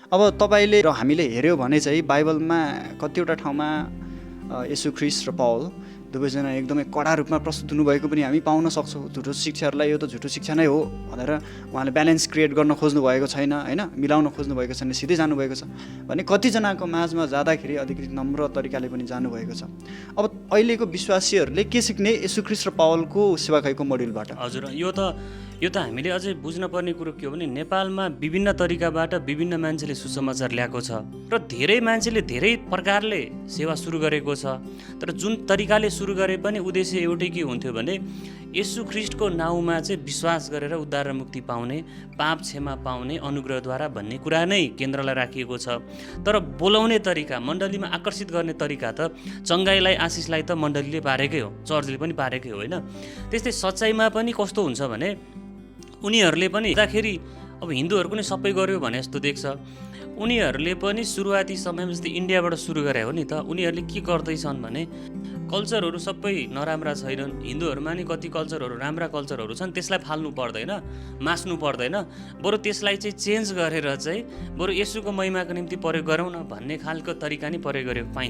अब तपाईँले र हामीले हेऱ्यौँ भने चाहिँ बाइबलमा कतिवटा ठाउँमा येशू ख्रिस्ट र पौल दुवैजना एकदमै कडा रूपमा प्रस्तुत हुनुभएको पनि हामी पाउन सक्छौँ। झुटो शिक्षाहरूलाई यो त झुटो शिक्षा नै हो भनेर उहाँले ब्यालेन्स क्रिएट गर्न खोज्नु भएको छैन, होइन, मिलाउन खोज्नु भएको छैन, सिधै जानुभएको छ भने कतिजनाको माझमा जाँदाखेरि अलिकति नम्र तरिकाले पनि जानुभएको छ। अब अहिलेको विश्वासीहरूले के सिक्ने येशू ख्रिस्ट र पौलको सेवाकाईको मोडेलबाट? हजुर, यो त हामीले अझै बुझ्न पर्ने कुरो के हो भने नेपालमा विभिन्न तरिकाबाट विभिन्न मान्छेले सुसमाचार ल्याएको छ र धेरै मान्छेले धेरै प्रकारले सेवा सुरु गरेको छ। तर जुन तरिकाले सुरु गरे पनि उद्देश्य एउटै के हुन्थ्यो भने येशू ख्रिस्टको नाउँमा चाहिँ विश्वास गरेर उद्धार र मुक्ति पाउने, पाप क्षमा पाउने अनुग्रहद्वारा भन्ने कुरा नै केन्द्रलाई राखिएको छ। तर बोलाउने तरिका, मण्डलीमा आकर्षित गर्ने तरिका त चङ्गाईलाई आशिषलाई त मण्डलीले पारेकै हो, चर्चले पनि पारेकै हो, होइन। त्यस्तै सच्चाइमा पनि कस्तो हुन्छ भने उनीहरूले पनि हुँदाखेरि अब हिन्दूहरू पनि सबै गर्यो भने जस्तो देख्छ। उनीहरूले पनि सुरुवाती समयमा जस्तै इन्डियाबाट सुरु गरे हो नि त। उनीहरूले के गर्दैछन् भने कल्चरहरू सबै नराम्रा छैनन्, हिन्दूहरूमा नि कति कल्चरहरू राम्रा कल्चरहरू छन्, त्यसलाई फाल्नु पर्दैन, मास्नु पर्दैन, बरु त्यसलाई चाहिँ चेन्ज गरेर चाहिँ बरु येशूको महिमाको निम्ति प्रयोग गरौँ न भन्ने खालको तरिका नै प्रयोग गरेको पाइन्छ।